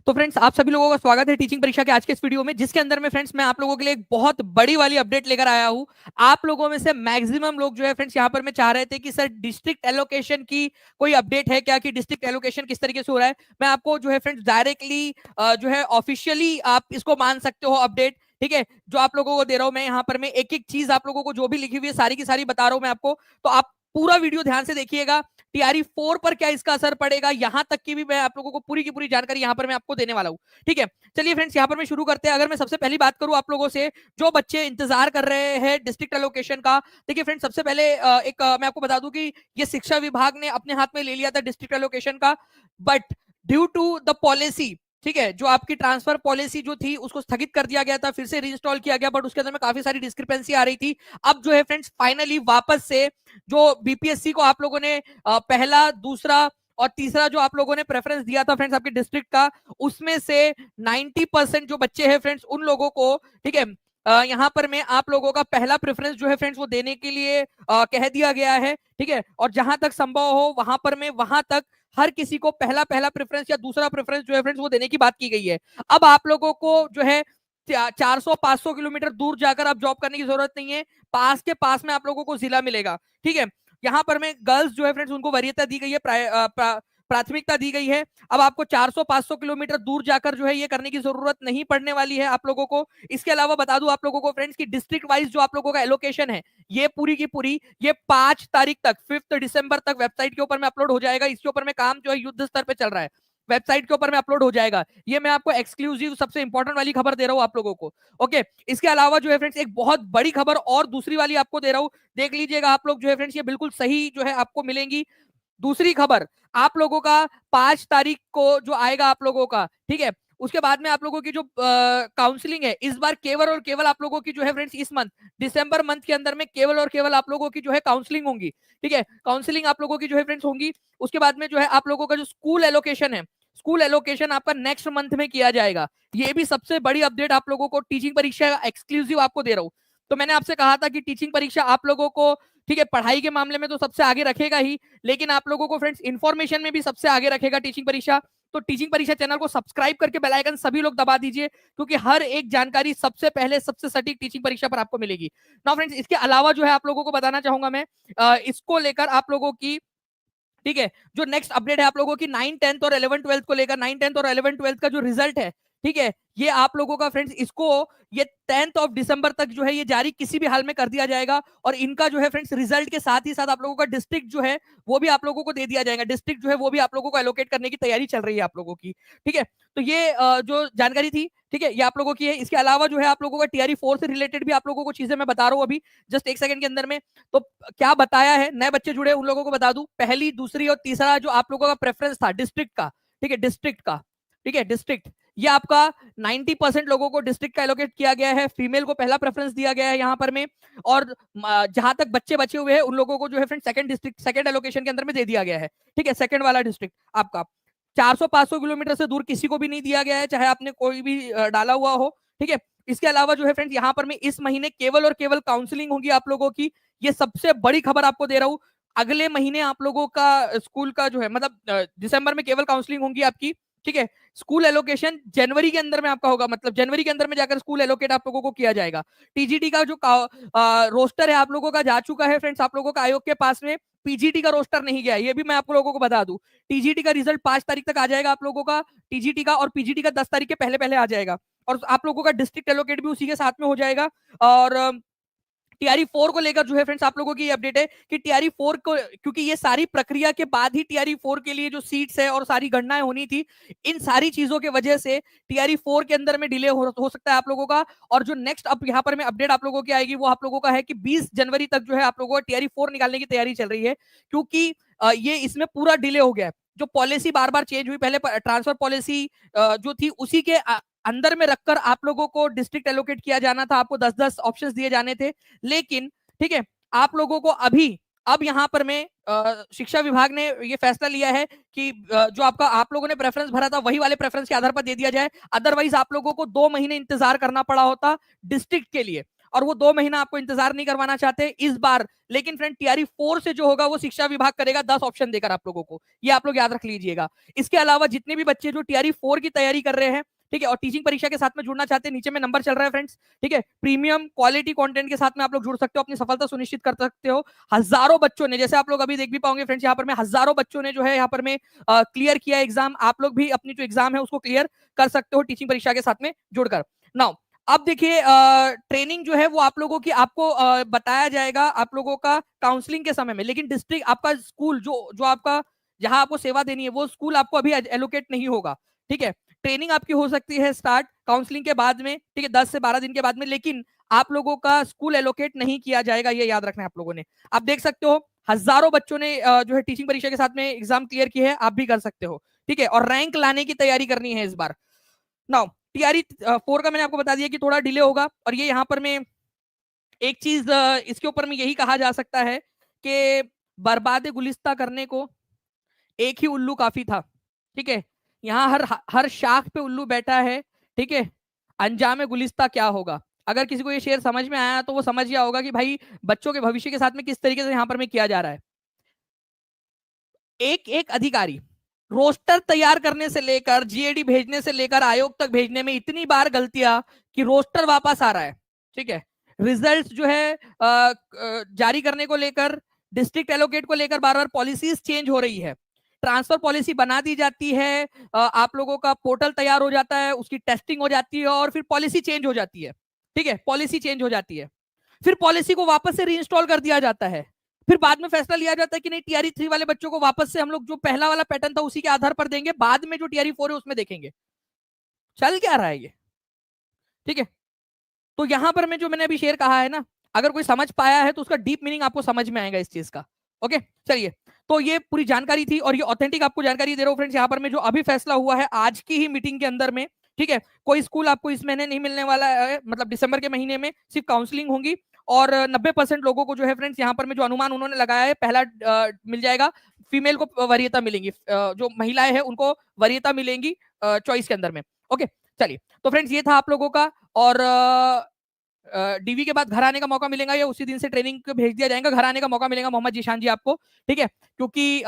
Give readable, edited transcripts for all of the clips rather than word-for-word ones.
तो फ्रेंड्स आप सभी लोगों का स्वागत है टीचिंग परीक्षा के आज के इस वीडियो में, जिसके अंदर में फ्रेंड्स मैं आप लोगों के लिए एक बहुत बड़ी वाली अपडेट लेकर आया हूं। आप लोगों में से मैक्सिमम लोग जो है फ्रेंड्स यहां पर मैं चाह रहे थे कि सर डिस्ट्रिक्ट एलोकेशन की कोई अपडेट है क्या, कि डिस्ट्रिक्ट एलोकेशन किस तरीके से हो रहा है। मैं आपको जो है फ्रेंड्स डायरेक्टली जो है ऑफिशियली आप इसको मान सकते हो अपडेट, ठीक है, जो आप लोगों को दे रहा हूं मैं यहाँ पर। मैं एक एक चीज आप लोगों को जो भी लिखी हुई है सारी की सारी बता रहा हूं मैं आपको, तो आप पूरा वीडियो ध्यान से देखिएगा। टीआरई 4 पर क्या इसका असर पड़ेगा, यहां तक की भी मैं आप लोगों को पूरी की पूरी जानकारी यहां पर मैं आपको देने वाला हूं। ठीक है, चलिए फ्रेंड्स यहां पर मैं शुरू करते हैं। अगर मैं सबसे पहली बात करूं आप लोगों से, जो बच्चे इंतजार कर रहे हैं डिस्ट्रिक्ट एलोकेशन का, देखिए फ्रेंड्स सबसे पहले मैं आपको बता दूं कि ये शिक्षा विभाग ने अपने हाथ में ले लिया था डिस्ट्रिक्ट एलोकेशन का, but due to the policy, ठीक है, जो आपकी ट्रांसफर पॉलिसी जो थी उसको स्थगित कर दिया गया था, फिर से रीइंस्टॉल किया गया, बट उसके अंदर में काफी सारी डिस्क्रिपेंसी आ रही थी। अब जो है फ्रेंड्स फाइनली वापस से जो बीपीएससी को आप लोगों ने पहला, दूसरा और तीसरा जो आप लोगों ने प्रेफरेंस दिया था फ्रेंड्स आपके डिस्ट्रिक्ट का, उसमें से 90% जो बच्चे हैं फ्रेंड्स उन लोगों को, ठीक है, यहां पर मैं आप लोगों का पहला प्रेफरेंस जो है फ्रेंड्स वो देने के लिए कह दिया गया है। ठीक है, और जहां तक संभव हो वहां पर मैं वहां तक हर किसी को पहला पहला प्रेफरेंस या दूसरा प्रेफरेंस जो है फ्रेंड्स वो देने की बात की गई है। अब आप लोगों को जो है 400-500 किलोमीटर दूर जाकर आप जॉब करने की जरूरत नहीं है, पास के पास में आप लोगों को जिला मिलेगा। ठीक है, यहाँ पर में गर्ल्स जो है फ्रेंड्स उनको वरीयता दी गई है, प्राथमिकता दी गई है। अब आपको 400-500 किलोमीटर दूर जाकर जो है ये करने की जरूरत नहीं पड़ने वाली है आप लोगों को। इसके अलावा बता दूं आप लोगों को फ्रेंड्स की डिस्ट्रिक्ट वाइज जो आप लोगों का एलोकेशन है, ये पूरी की पूरी ये 5 तारीख तक, 5 दिसंबर तक वेबसाइट के ऊपर में अपलोड हो जाएगा। इसके ऊपर में काम जो है युद्ध स्तर पे चल रहा है, वेबसाइट के ऊपर में अपलोड हो जाएगा। ये मैं आपको एक्सक्लूसिव सबसे इंपॉर्टेंट वाली खबर दे रहा हूं आप लोगों को। ओके, इसके अलावा जो है फ्रेंड्स एक बहुत बड़ी खबर और दूसरी वाली आपको दे रहा हूं, देख लीजिएगा आप लोग जो है फ्रेंड्स, ये बिल्कुल सही जो है आपको मिलेंगी। दूसरी खबर आप लोगों का 5 तारीख को जो आएगा आप लोगों का, ठीक है, उसके बाद में आप लोगों की जो काउंसलिंग है इस बार केवल और केवल आप लोगों की जो है फ्रेंड्स इस मंथ दिसंबर मंथ के अंदर में केवल और केवल आप लोगों की जो है काउंसलिंग होंगी। ठीक है, काउंसलिंग आप लोगों की जो है फ्रेंड्स होंगी। उसके बाद में जो है आप लोगों का जो स्कूल एलोकेशन है, स्कूल एलोकेशन आपका नेक्स्ट मंथ में किया जाएगा। ये भी सबसे बड़ी अपडेट आप लोगों को टीचिंग परीक्षा एक्सक्लूसिव आपको दे रहा हूं। तो मैंने आपसे कहा था कि टीचिंग परीक्षा आप लोगों को, ठीक है, पढ़ाई के मामले में तो सबसे आगे रखेगा ही, लेकिन आप लोगों को फ्रेंड्स इंफॉर्मेशन में भी सबसे आगे रखेगा टीचिंग परीक्षा। तो टीचिंग परीक्षा चैनल को सब्सक्राइब करके बेल आइकन सभी लोग दबा दीजिए, क्योंकि हर एक जानकारी सबसे पहले सबसे सटीक टीचिंग परीक्षा पर आपको मिलेगी। नाउ फ्रेंड्स इसके अलावा जो है आप लोगों को बताना चाहूंगा मैं इसको लेकर आप लोगों की, ठीक है, जो नेक्स्ट अपडेट है आप लोगों की 9, 10 और 11, 12 को लेकर, 9, 10 और 11, 12 का जो रिजल्ट है, ठीक है, ये आप लोगों का फ्रेंड्स इसको ये 10 दिसंबर तक जो है ये जारी किसी भी हाल में कर दिया जाएगा। और इनका जो है फ्रेंड्स रिजल्ट के साथ ही साथ आप लोगों का डिस्ट्रिक्ट जो है वो भी आप लोगों को दे दिया जाएगा। डिस्ट्रिक्ट जो है वो भी आप लोगों को एलोकेट करने की तैयारी चल रही है आप लोगों की। ठीक है, तो ये जो जानकारी थी, ठीक है, ये आप लोगों की है। इसके अलावा जो है आप लोगों का टीआरई 4 से रिलेटेड भी आप लोगों को चीजें मैं बता रहा हूँ अभी जस्ट एक सेकंड के अंदर में। तो क्या बताया है, नए बच्चे जुड़े उन लोगों को बता दूं, पहली, दूसरी और तीसरा जो आप लोगों का प्रेफरेंस था डिस्ट्रिक्ट का, ठीक है, डिस्ट्रिक्ट का, ठीक है, डिस्ट्रिक्ट, ये आपका 90% लोगों को डिस्ट्रिक्ट का एलोकेट किया गया है। फीमेल को पहला प्रेफरेंस दिया गया है यहाँ पर में, और जहां तक बच्चे बचे हुए हैं उन लोगों को जो है friend second district, second allocation के अंदर में दे दिया गया है। ठीक है, सेकंड वाला डिस्ट्रिक्ट आपका 400-500 किलोमीटर से दूर किसी को भी नहीं दिया गया है, चाहे आपने कोई भी डाला हुआ हो। ठीक है, इसके अलावा जो है फ्रेंड्स यहाँ पर मैं इस महीने केवल और केवल काउंसलिंग होगी आप लोगों की। ये सबसे बड़ी खबर आपको दे रहा हूं। अगले महीने आप लोगों का स्कूल का जो है, मतलब दिसंबर में केवल काउंसलिंग होगी आपकी। ठीक है, स्कूल एलोकेशन जनवरी के अंदर में आपका होगा, मतलब जनवरी के अंदर में जाकर स्कूल एलोकेट आप लोगों को किया जाएगा। टीजीटी का जो रोस्टर है आप लोगों का जा चुका है फ्रेंड्स आप लोगों का आयोग के पास में। पीजीटी का रोस्टर नहीं गया, ये भी मैं आप लोगों को बता दूं। टीजीटी का रिजल्ट 5 तारीख तक आ जाएगा आप लोगों का, टीजीटी का, और पीजीटी का 10 तारीख के पहले पहले आ जाएगा। और आप लोगों का डिस्ट्रिक्ट एलोकेट भी उसी के साथ में हो जाएगा। और टीआरई 4 को लेकर जो है फ्रेंड्स आप लोगों की अपडेट है कि टीआरई 4 को, क्योंकि ये सारी प्रक्रिया के बाद ही टीआरई 4 के लिए जो सीट्स है और सारी गणनाएं होनी थी, इन सारी चीजों के वजह से टीआरई 4 के अंदर में डिले हो सकता है आप लोगों का। और जो नेक्स्ट अब यहाँ पर में अपडेट आप लोगों की आएगी वो आप लोगों का है कि 20 जनवरी तक जो है आप लोगों को टीआरई 4 निकालने की तैयारी चल रही है, क्योंकि ये इसमें पूरा डिले हो गया है। जो पॉलिसी बार बार चेंज हुई, पहले ट्रांसफर पॉलिसी जो थी उसी के अंदर में रखकर आप लोगों को डिस्ट्रिक्ट एलोकेट किया जाना था, आपको 10-10 ऑप्शंस दिए जाने थे। लेकिन ठीक है, आप लोगों को अभी अब यहाँ पर में शिक्षा विभाग ने ये फैसला लिया है कि जो आपका आप लोगों ने प्रेफरेंस भरा था वही वाले प्रेफरेंस के आधार पर दे दिया जाए। अदरवाइज आप लोगों को 2 महीने इंतजार करना पड़ा होता डिस्ट्रिक्ट के लिए। और वो 2 महीना आपको इंतजार नहीं करवाना चाहते इस बार। लेकिन फ्रेंड टीआरई 4 से जो होगा वो शिक्षा विभाग करेगा 10 ऑप्शन देकर आप लोगों को, ये आप लोग याद रख लीजिएगा। इसके अलावा जितने भी बच्चे जो टीआरई 4 की तैयारी कर रहे हैं, ठीक है, और टीचिंग परीक्षा के साथ में जुड़ना चाहते हैं, नीचे में नंबर चल रहा है फ्रेंड्स, ठीक है, प्रीमियम क्वालिटी कंटेंट के साथ में आप लोग जुड़ सकते हो, अपनी सफलता सुनिश्चित कर सकते हो। हजारों बच्चों ने, जैसे आप लोग अभी देख भी पाओगे फ्रेंड्स, यहाँ पर में हजारों बच्चों ने जो है यहाँ पर में क्लियर किया एग्जाम। आप लोग भी अपनी जो एग्जाम है उसको क्लियर कर सकते हो टीचिंग परीक्षा के साथ में जुड़कर। नाउ अब देखिए ट्रेनिंग जो है वो आप लोगों की आपको बताया जाएगा आप लोगों का काउंसलिंग के समय में। लेकिन डिस्ट्रिक्ट आपका स्कूल जो आपका जहां आपको सेवा देनी है वो स्कूल आपको अभी एलोकेट नहीं होगा, ठीक है। ट्रेनिंग आपकी हो सकती है स्टार्ट काउंसलिंग के बाद में, ठीक है, 10 से 12 दिन के बाद में, लेकिन आप लोगों का स्कूल एलोकेट नहीं किया जाएगा, ये याद रखना है आप लोगों ने। आप देख सकते हो हजारों बच्चों ने जो है टीचिंग परीक्षा के साथ में एग्जाम क्लियर किए हैं, आप भी कर सकते हो, ठीक है, और रैंक लाने की तैयारी करनी है इस बार। नाउ टीआरई 4 का मैंने आपको बता दिया कि थोड़ा डिले होगा, और ये यहाँ पर में एक चीज इसके ऊपर में यही कहा जा सकता है कि बर्बाद गुलिस्ता करने को एक ही उल्लू काफी था, ठीक है। यहाँ हर शाख पे उल्लू बैठा है, ठीक है। अंजाम गुलिस्ता क्या होगा, अगर किसी को ये शेर समझ में आया तो वो समझ गया होगा कि भाई बच्चों के भविष्य के साथ में किस तरीके से यहाँ पर में किया जा रहा है। एक एक अधिकारी रोस्टर तैयार करने से लेकर जीएडी भेजने से लेकर आयोग तक भेजने में इतनी बार गलतियां कि रोस्टर वापस आ रहा है, ठीक है। रिजल्ट जो है जारी करने को लेकर, डिस्ट्रिक्ट एलोकेट को लेकर बार बार पॉलिसीज चेंज हो रही है, ट्रांसफर पॉलिसी बना दी जाती है, आप लोगों का पोर्टल तैयार हो जाता है, उसकी टेस्टिंग हो जाती है, और फिर पॉलिसी चेंज हो जाती है, ठीक है, पॉलिसी चेंज हो जाती है, फिर पॉलिसी को वापस से रीइंस्टॉल कर दिया जाता है, फिर बाद में फैसला लिया जाता है कि नहीं टीआरई 3 वाले बच्चों को वापस से हम लोग जो पहला वाला पैटर्न था उसी के आधार पर देंगे, बाद में जो टीआरई 4 है उसमें देखेंगे चल क्या रहा है ये, ठीक है। तो यहां पर मैं जो मैंने अभी शेयर कहा है ना, अगर कोई समझ पाया है तो उसका डीप मीनिंग आपको समझ में आएगा इस चीज का। ओके चलिए, तो ये पूरी जानकारी थी और ये ऑथेंटिक आपको जानकारी दे रहा हूँ फ्रेंड्स। यहाँ पर में जो अभी फैसला हुआ है आज की ही मीटिंग के अंदर में, ठीक है, कोई स्कूल आपको इस महीने नहीं मिलने वाला है, मतलब दिसंबर के महीने में सिर्फ काउंसलिंग होंगी, और 90% लोगों को जो है फ्रेंड्स यहाँ पर में जो अनुमान उन्होंने लगाया है, पहला मिल जाएगा, फीमेल को वरीयता मिलेंगी, जो महिलाएं हैं उनको वरीयता मिलेंगी चॉइस के अंदर में। ओके चलिए, तो फ्रेंड्स ये था आप लोगों का, और डीवी के बाद घर आने का मौका मिलेगा या उसी दिन से ट्रेनिंग को भेज दिया जाएगा, घर आने का मौका मिलेगा मोहम्मद जीशान जी आपको, ठीक है, क्योंकि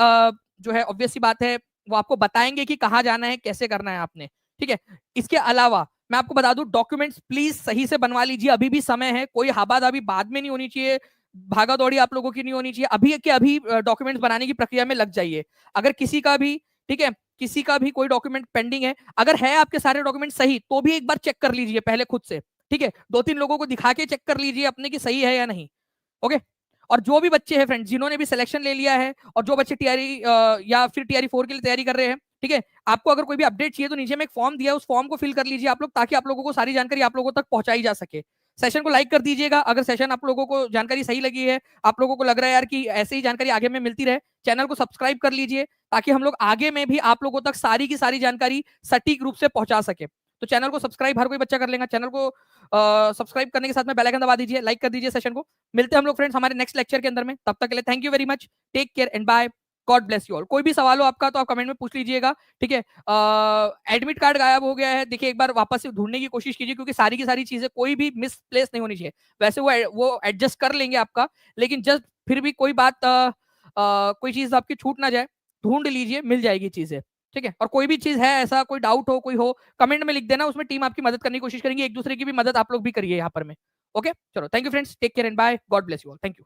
जो है ऑब्वियस सी बात है वो आपको बताएंगे कि कहाँ जाना है, कैसे करना है आपने, ठीक है। इसके अलावा मैं आपको बता दूं, डॉक्यूमेंट्स प्लीज सही से बनवा लीजिए, अभी भी समय है, कोई हाबादाबी बाद में नहीं होनी चाहिए, भागा दौड़ी आप लोगों की नहीं होनी चाहिए, अभी के अभी डॉक्यूमेंट्स बनाने की प्रक्रिया में लग जाइए। अगर किसी का भी, ठीक है, किसी का भी कोई डॉक्यूमेंट पेंडिंग है, अगर है आपके सारे डॉक्यूमेंट सही, तो भी एक बार चेक कर लीजिए पहले खुद से, ठीक है, 2-3 लोगों को दिखा के चेक कर लीजिए अपने की सही है या नहीं। ओके, और जो भी बच्चे हैं फ्रेंड्स जिन्होंने भी सिलेक्शन ले लिया है, और जो बच्चे टीआरई या फिर टीआरई 4 के लिए तैयारी कर रहे हैं, ठीक है, आपको अगर कोई भी अपडेट चाहिए तो नीचे में एक फॉर्म दिया है, उस फॉर्म को फिल कर लीजिए आप लोग, ताकि आप लोगों को सारी जानकारी आप लोगों तक पहुंचाई जा सके। सेशन को लाइक कर दीजिएगा अगर सेशन आप लोगों को जानकारी सही लगी है, आप लोगों को लग रहा है यार कि ऐसे ही जानकारी आगे में मिलती रहे। चैनल को सब्सक्राइब कर लीजिए ताकि हम लोग आगे में भी आप लोगों तक सारी की सारी जानकारी सटीक रूप से पहुंचा सके। तो चैनल को सब्सक्राइब हर कोई बच्चा कर लेगा, चैनल को सब्सक्राइब करने के साथ में बेल आइकन दबा दीजिए, लाइक कर दीजिए सेशन को। मिलते हैं हम लोग फ्रेंड्स हमारे नेक्स्ट लेक्चर के अंदर में, तब तक के लिए thank you very much, take care and bye, God bless you all. कोई भी सवाल हो आपका तो आप कमेंट में पूछ लीजिएगा, ठीक है। एडमिट कार्ड गायब हो गया है, देखिए एक बार वापस से ढूंढने की कोशिश कीजिए, क्योंकि सारी की सारी चीजें कोई भी मिसप्लेस नहीं होनी चाहिए। वैसे वो एडजस्ट कर लेंगे आपका, लेकिन जस्ट फिर भी कोई बात कोई चीज आपकी छूट ना जाए, ढूंढ लीजिए, मिल जाएगी चीजें, ठीक है। और कोई भी चीज है ऐसा, कोई डाउट हो, कोई हो, कमेंट में लिख देना, उसमें टीम आपकी मदद करने की कोशिश करेंगे, एक दूसरे की भी मदद आप लोग भी करिए यहाँ पर में। ओके चलो, thank you friends, take care and bye, God bless you all, thank you.